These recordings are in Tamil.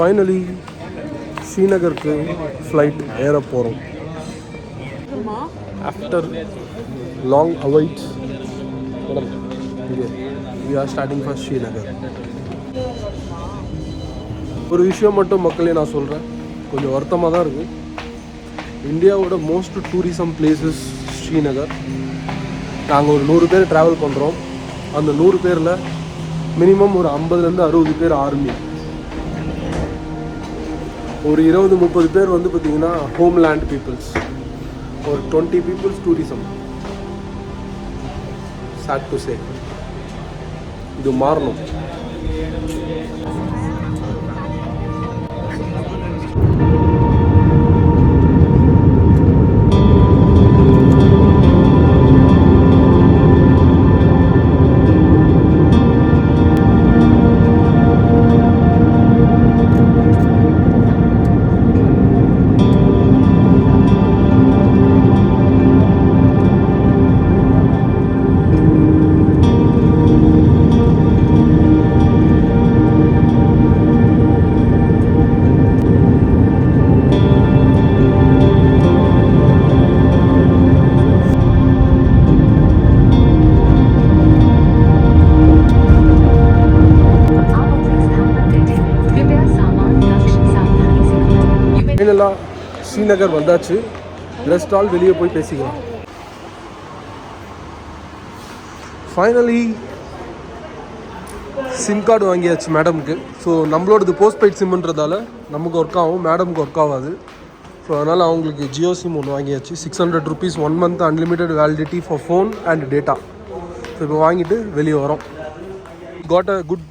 ஃபைனலி ஸ்ரீநகருக்கு ஃப்ளைட் ஏற போகிறோம். After long await we are starting for Srinagar. ஒரு விஷயம் மட்டும் மக்களே நான் சொல்கிறேன், கொஞ்சம் வருத்தமாக தான் இருக்குது. இந்தியாவோட மோஸ்ட் டூரிசம் பிளேசஸ் ஸ்ரீநகர். நாங்கள் ஒரு 100 பேர் ட்ராவல் பண்ணுறோம். அந்த 100 பேரில் மினிமம் ஒரு 50-60 பேர் ஆர்மி, ஒரு 20-30 பேர் வந்து பார்த்திங்கன்னா ஹோம்லேண்ட் பீப்புள்ஸ், ஒரு 20 peoples tourism. sad to say, இது மாறணும். ஃபைனலாக ஸ்ரீநகர் வந்தாச்சு. ரெஸ்ட் ஆல் வெளியே போய் பேசிக்கலாம். ஃபைனலி சிம் கார்டு வாங்கியாச்சு மேடமுக்கு. ஸோ நம்மளோடது போஸ்ட்பெய்ட் சிம்ன்றதால நமக்கு ஒர்க் ஆகும், மேடமுக்கு ஒர்க் ஆகாது. ஸோ அதனால் அவங்களுக்கு ஜியோ சிம் ஒன்று வாங்கியாச்சு. 600 rupees 1 month unlimited validity for phone and data. So இப்போ வாங்கிட்டு வெளியே வரோம். Got a good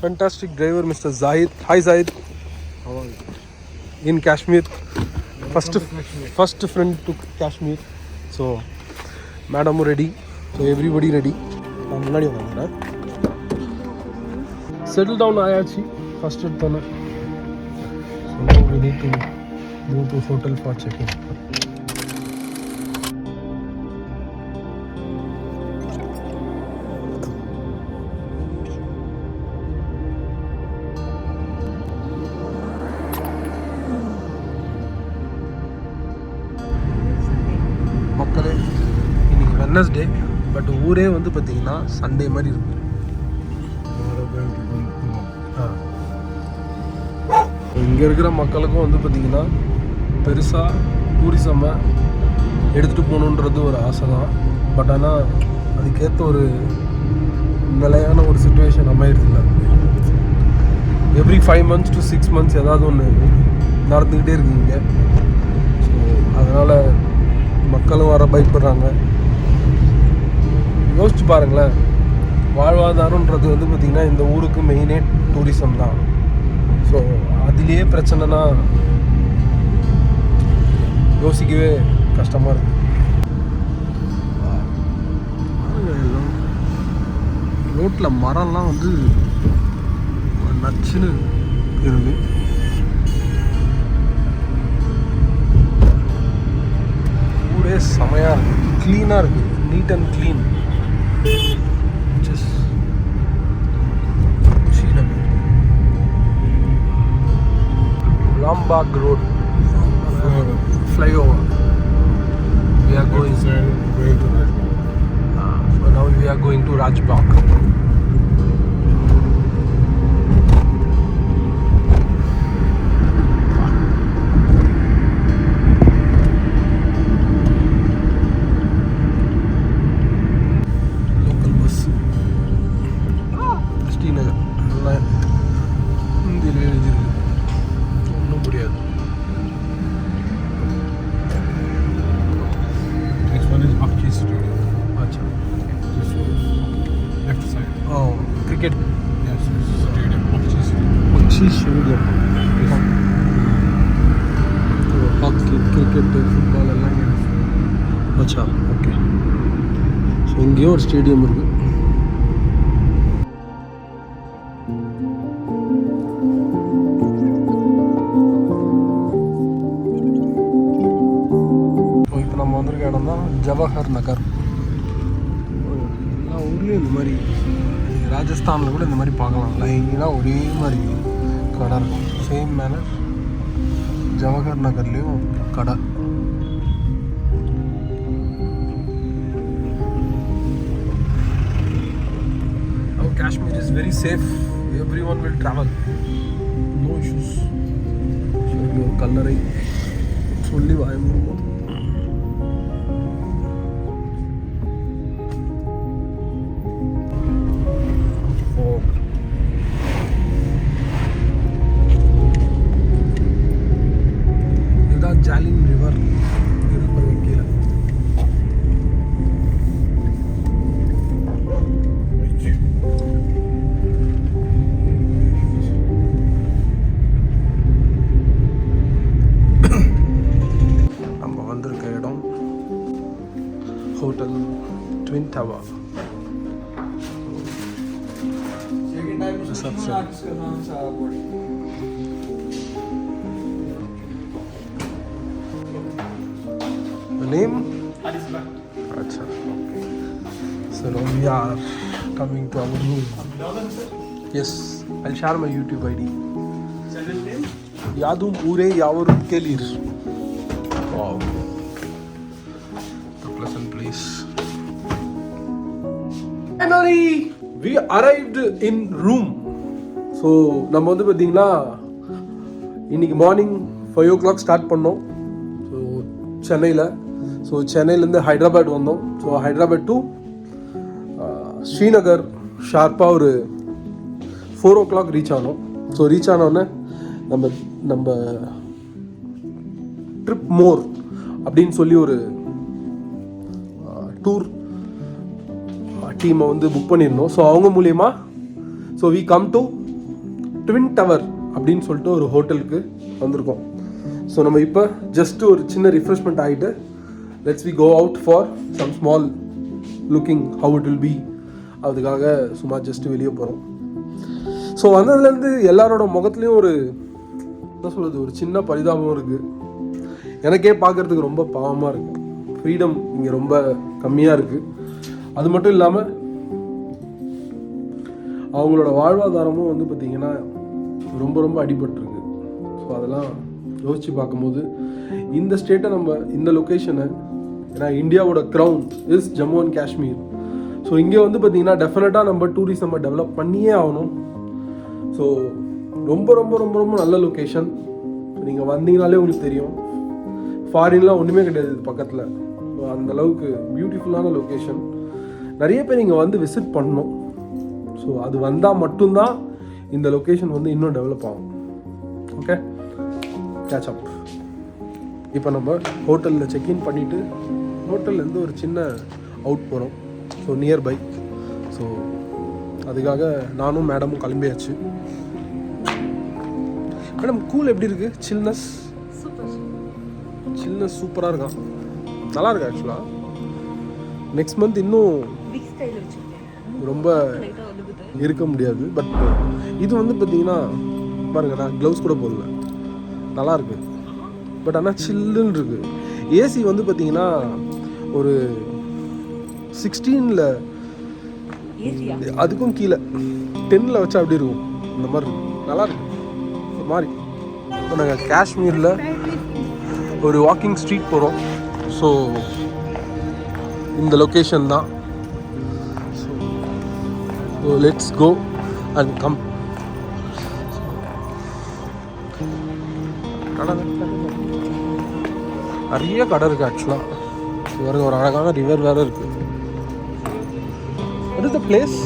fantastic driver mister Zahid. Hi Zahid. in Kashmir, first friend to Kashmir. So madam ready, so everybody ready. நான் முன்னாடி வந்தேன். settle down ஆயாச்சு first எடுத்தோன்னே. so now we need to move to hotel for check-in. மக்களே இன்றைக்கி வெட்னஸ்டே, பட் ஊரே வந்து பார்த்திங்கன்னா சண்டே மாதிரி இருக்கும். இங்கே இருக்கிற மக்களுக்கும் வந்து பார்த்திங்கன்னா பெருசாக டூரிசமை எடுத்துகிட்டு போகணுன்றது ஒரு ஆசை தான். பட் ஆனால் அதுக்கேற்ற ஒரு நிலையான ஒரு சுச்சுவேஷன் அமையிறதில்ல. எவ்ரி 5 months to 6 months ஏதாவது ஒன்று நடந்துக்கிட்டே இருக்குங்க. ஸோ அதனால் மக்களும் வர பயப்படுறாங்க. யோசிச்சு பாருங்களேன், வாழ்வாதாரன்றது வந்து பார்த்திங்கன்னா இந்த ஊருக்கு மெயினே டூரிசம் தான். ஸோ அதுலேயே பிரச்சனைனா யோசிக்கவே கஷ்டமாக இருக்குது. ரோட்டில் மரம்லாம் வந்து நச்சுன்னு இருக்கு. ஊரே செமையாக இருக்குது, க்ளீனாக இருக்குது, neat and clean. Rambagh Road flyover. We are going to Rajbagh. So now we are going to Rajbagh. Local bus. Srinagar. Hindi le முடியாது. Next one is Bakshi Stadium. Acha. This one, left side. Oh, cricket. Yes, stadium. Bakshi Stadium. Bakshi Stadium. Hockey, cricket, football எல்லாம் இங்கே. அச்சா, ஓகே. ஸோ இங்கேயும் ஒரு ஸ்டேடியம் இருக்குது. வந்திருக்க இடம் தான் ஜவஹர் நகர். எல்லா ஊர்லேயும் இந்த மாதிரி, ராஜஸ்தானில் கூட இந்த மாதிரி பார்க்கலாம். லைனாக ஒரே மாதிரி கடை இருக்கும். சேம் மேனர் ஜவஹர் நகர்லேயும் கடை. Kashmir is very safe. Everyone will travel. No issues. Your coloring. Solely why I'm going. Oh. This is Jalim River. Hotel Twin Tower. The name? Acha. Okay. So now we are coming to our room. Yes, I'll share my YouTube ID. Channel name? Yadum Ure Yavarum Kelir. Wow. Pleasant place. Finally, we arrived in room. So, நம்ம வந்து பார்த்தீங்கன்னா இன்னைக்கு மார்னிங் 5 o'clock ஸ்டார்ட் பண்ணோம். ஸோ சென்னையில். ஸோ சென்னையிலேருந்து ஹைதராபாத் வந்தோம். ஸோ ஹைதராபாத் டு ஸ்ரீநகர் ஷார்ப்பாக ஒரு 4 o'clock ரீச் ஆனோம். ஸோ ரீச் ஆனோடனே நம்ம ட்ரிப் மோர் அப்படின்னு சொல்லி ஒரு டூர் டீமை வந்து புக் பண்ணியிருந்தோம். ஸோ அவங்க மூலியமாக so we come to twin tower அப்படின்னு சொல்லிட்டு ஒரு ஹோட்டலுக்கு வந்திருக்கோம். ஸோ நம்ம இப்போ ஜஸ்ட் ஒரு சின்ன ரிஃப்ரெஷ்மெண்ட் ஆகிட்டு let's we go out for some small looking how it will be. அதுக்காக சும்மா ஜஸ்ட்டு வெளியே போகிறோம். ஸோ வந்ததுலேருந்து எல்லாரோட முகத்துலேயும் ஒரு என்ன சொல்கிறது, ஒரு சின்ன பரிதாபம் இருக்குது. எனக்கே பார்க்குறதுக்கு ரொம்ப பாவமாக இருக்குது. ஃப்ரீடம் இங்கே ரொம்ப கம்மியாக இருக்குது. அது மட்டும் இல்லாமல் அவங்களோட வாழ்வாதாரமும் வந்து பார்த்திங்கன்னா ரொம்ப ரொம்ப அடிபட்டிருக்கு. ஸோ அதெல்லாம் யோசித்து பார்க்கும்போது இந்த ஸ்டேட்டை நம்ம இந்த லொக்கேஷனை, ஏன்னா இந்தியாவோட crown is Jammu and Kashmir. So இங்கே வந்து பார்த்திங்கன்னா டெஃபினட்டாக நம்ம டூரிசம் டெவலப் பண்ணியே ஆகணும். ஸோ ரொம்ப ரொம்ப ரொம்ப ரொம்ப நல்ல லொக்கேஷன். நீங்கள் வந்தீங்கனாலே உங்களுக்கு தெரியும், ஃபாரின்லாம் ஒன்றுமே கிடையாது இது பக்கத்தில். ஸோ அந்தளவுக்கு பியூட்டிஃபுல்லான லொக்கேஷன். நிறைய பேர் இங்கே வந்து விசிட் பண்ணணும். ஸோ அது வந்தால் மட்டும்தான் இந்த லொக்கேஷன் வந்து இன்னும் டெவலப் ஆகும். Okay, catch up. இப்போ நம்ம ஹோட்டலில் செக்இன் பண்ணிவிட்டு ஹோட்டல்லேருந்து ஒரு சின்ன அவுட் போகிறோம். So nearby. ஸோ அதுக்காக நானும் மேடமும் கிளம்பியாச்சு. மேடம் கூல் எப்படி இருக்குது? சில்னஸ் சூப்பராக இருக்கா? நல்லா இருக்கா? ஆக்சுவலாக நெக்ஸ்ட் மந்த் இன்னும் ரொம்ப இருக்க முடியாது. பட் இது வந்து பார்த்தீங்கன்னா பாருங்கள், நான் க்ளவுஸ் கூட போடல, நல்லா இருக்கு. பட் ஆனால் சில்லுன்னு இருக்குது. ஏசி வந்து பார்த்தீங்கன்னா ஒரு 16ல் அதுக்கும் கீழே 10ல் வச்சா அப்படி இருக்கும். இந்த மாதிரி இருக்கும், நல்லா இருக்கு ஒரு மாதிரி. இப்போ நாங்கள் காஷ்மீரில் ஒரு வாக்கிங் ஸ்ட்ரீட் போகிறோம். ஸோ இந்த லொக்கேஷன் தான். So let's go and come. நிறைய கடை இருக்குது ஆக்சுவலாக. வேறு ஒரு அழகான ரிவர் வேறு இருக்குது. What is the place?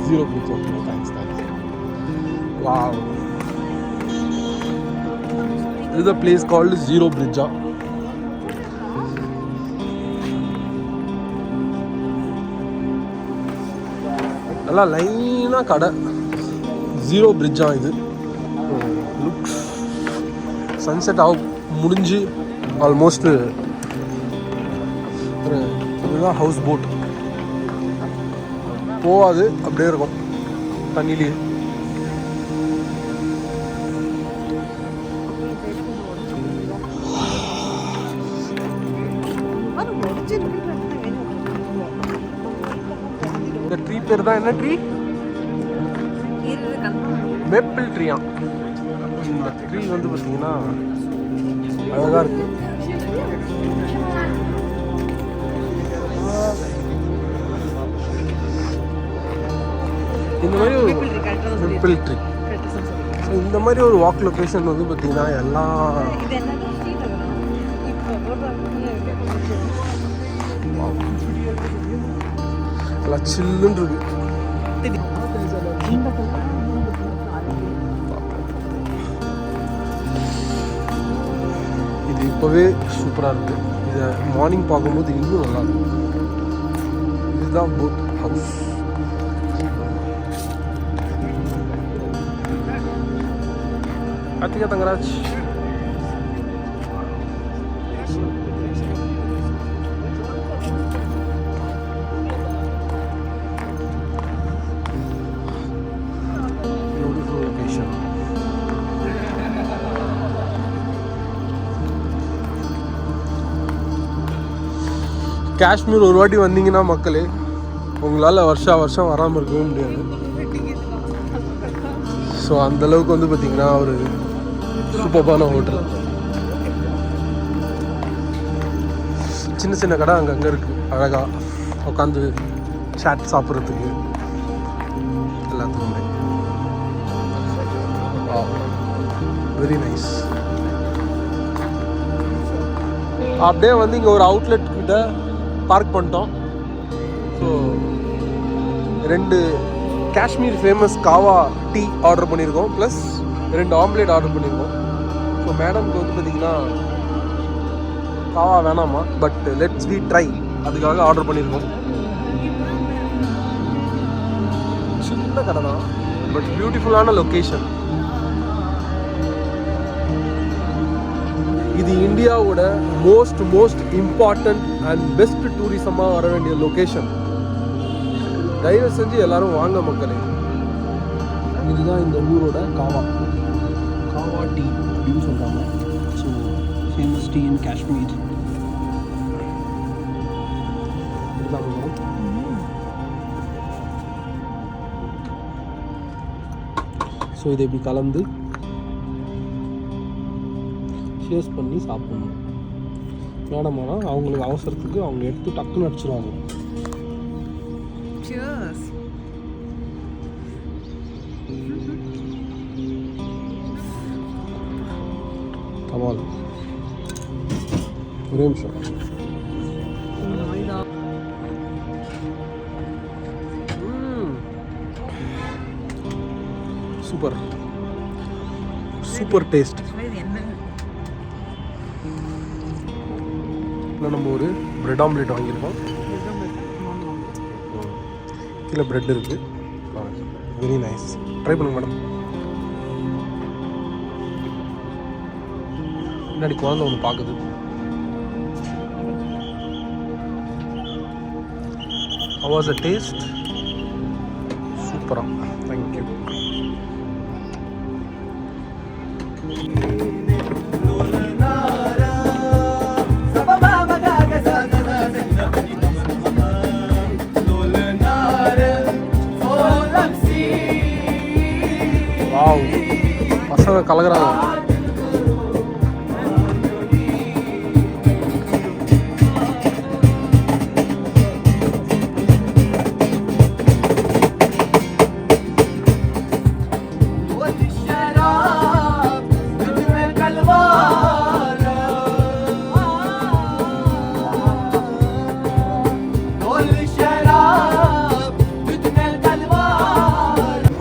Zero Bridge. Okay, thanks. Wow. This is a place called Zero Bridge. நல்லா லைனாக கடை. ஜீரோ பிரிட்ஜா இது. லுக்ஸ் சன்செட் முடிஞ்சு ஆல்மோஸ்ட்டு ஒரு இதுதான் ஹவுஸ் போட் போகாது, அப்படியே இருக்கும் தண்ணிலேயே. இந்த ட்ரீ பேர் தான் என்ன ட்ரீ? மேப்பிள் ட்ரீயா. இந்த ட்ரீ வந்து பார்த்தீங்கன்னா அழகாக இருக்கு. இந்த மாதிரி ஒரு மேப்பிள் ட்ரீ. ஸோ இந்த மாதிரி ஒரு வாக் லொக்கேஷன் வந்து பார்த்தீங்கன்னா எல்லாம் எல்லாம் சில்லுன்னு இருக்கு. இது இப்போவே சூப்பராக இருக்குது. இதை மார்னிங் பார்க்கும்போது இன்னும் நல்லா இருக்கும். இதுதான் boat house. Karthika Thangaraj. Beautiful location. Kashmir ஒரு வாட்டி வந்தீங்கன்னா மக்களே உங்களால் வருஷம் வராமல் இருக்கவே முடியாது. ஸோ அந்தளவுக்கு வந்து பார்த்தீங்கன்னா ஒரு சூப்பரான ஹோட்டல். சின்ன சின்ன கடை அங்கங்கே இருக்குது. அழகாக உட்காந்து சாட் சாப்பிட்றதுக்கு எல்லாத்துக்குமே வெரி நைஸ். அப்படியே வந்து இங்கே ஒரு அவுட்லெட் கிட்ட பார்க் பண்ணிட்டோம். ஸோ 2 காஷ்மீர் ஃபேமஸ் காவா டீ ஆர்டர் பண்ணியிருக்கோம், ப்ளஸ் 2 ஆம்லேட் ஆர்டர் பண்ணியிருக்கோம். ஸோ மேடம்க்கு வந்து பார்த்திங்கன்னா காவா வேணாமா, பட் லெட்ஸ் வி ட்ரை அதுக்காக ஆர்டர் பண்ணியிருக்கோம். சின்ன கடை தான், பட் பியூட்டிஃபுல்லான லொக்கேஷன். இது இந்தியாவோட மோஸ்ட் இம்பார்ட்டன்ட் அண்ட் பெஸ்ட் டூரிசமாக வர வேண்டிய லொக்கேஷன். தயவு செஞ்சு எல்லாரும் வாங்க மக்களே. இதுதான் இந்த ஊரோட காவா டீ அப்படின்னு சொல்கிறாங்க. ஸோ ஃபேமஸ் டீ இன் காஷ்மீர். ஸோ இதை இப்படி கலந்து ஷேர்ஸ் பண்ணி சாப்பிடணும். வேணாமானா அவங்களுக்கு அவசரத்துக்கு அவங்க எடுத்து டக்குன்னு அடிச்சிருவாங்க. Cheers. கமால் ஒரே நிமிஷம். Super taste. நம்ம ஒரு பிரெட் ஆம்லேட் வாங்கியிருக்கோம். கீழே பிரெட் இருக்குது. Very nice. ட்ரை பண்ணுங்க மேடம். முன்னாடி குழந்தை ஒன்று பார்க்குது. How was the taste? சூப்பராக. தேங்க்யூ. வாவ், பசங்க கலக்குறாங்க.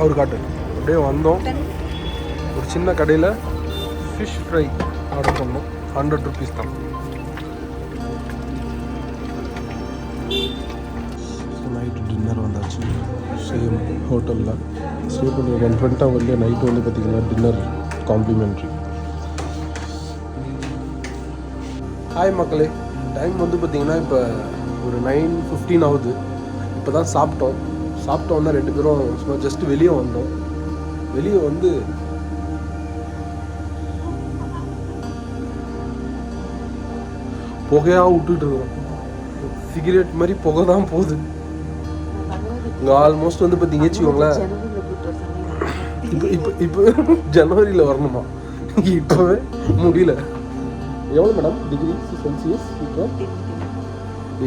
அவர் காட்டு. அப்படியே வந்தோம், ஒரு சின்ன கடையில் ஃபிஷ் ஃப்ரை ஆர்டர் பண்ணோம். 100 rupees தான். நைட்டு டின்னர் வந்தாச்சு. சேம் ஹோட்டலில் ஸ்டே பண்ணி 120 வந்து நைட்டு வந்து பார்த்திங்கன்னா டின்னர் காம்ப்ளிமெண்ட்ரி. ஹாய் மக்களே, டைம் வந்து பார்த்திங்கன்னா இப்போ ஒரு 9:15 ஆகுது. இப்போ தான் சாப்பிட்டோன்னா 2 பேரும் சும்மா ஜஸ்ட் வெளியே வந்தோம். வெளியே வந்து புகையாக விட்டுட்டு இருக்கோம். சிகரெட் மாதிரி புகை தான் போகுது இங்கே. ஆல்மோஸ்ட் வந்து பார்த்தீங்கன்னு வச்சுக்கோங்களேன் இப்போ ஜனவரியில் வரணுமா, இப்போவே முடியல. எவ்வளோ மேடம் டிகிரி செல்சியஸ்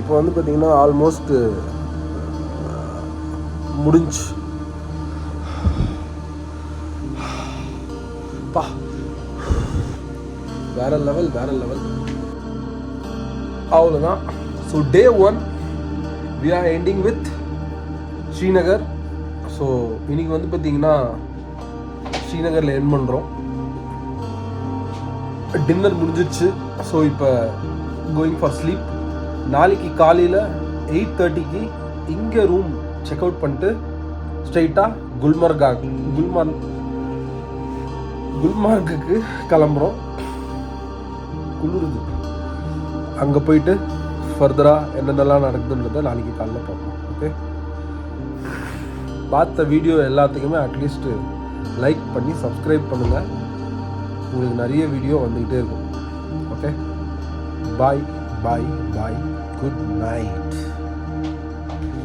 இப்போ வந்து பார்த்தீங்கன்னா ஆல்மோஸ்ட் முடிஞ்சு பா. வேற லெவல். அவ்வளோதான். So day 1 we are ending with Srinagar. So இன்னைக்கு வந்து பார்த்தீங்கன்னா ஸ்ரீநகரில் எண்ட் பண்ணுறோம். டின்னர் முடிஞ்சிச்சு. ஸோ இப்போ கோயிங் ஃபார் ஸ்லீப். நாளைக்கு காலையில் 8:30க்கு இங்கே ரூம் செக் அவுட் பண்ணிட்டு ஸ்ட்ரைட்டாக குல்மார்க்குக்கு கிளம்புறோம். குளிருது. அங்கே போயிட்டு ஃபர்தராக என்னென்னலாம் நடக்குதுன்றதை நாளைக்கு காலைல பார்ப்போம். ஓகே, பார்த்த வீடியோ எல்லாத்துக்குமே அட்லீஸ்ட் லைக் பண்ணி சப்ஸ்கிரைப் பண்ணுங்கள். உங்களுக்கு நிறைய வீடியோ வந்துக்கிட்டே இருக்கும். Okay, bye. Good night.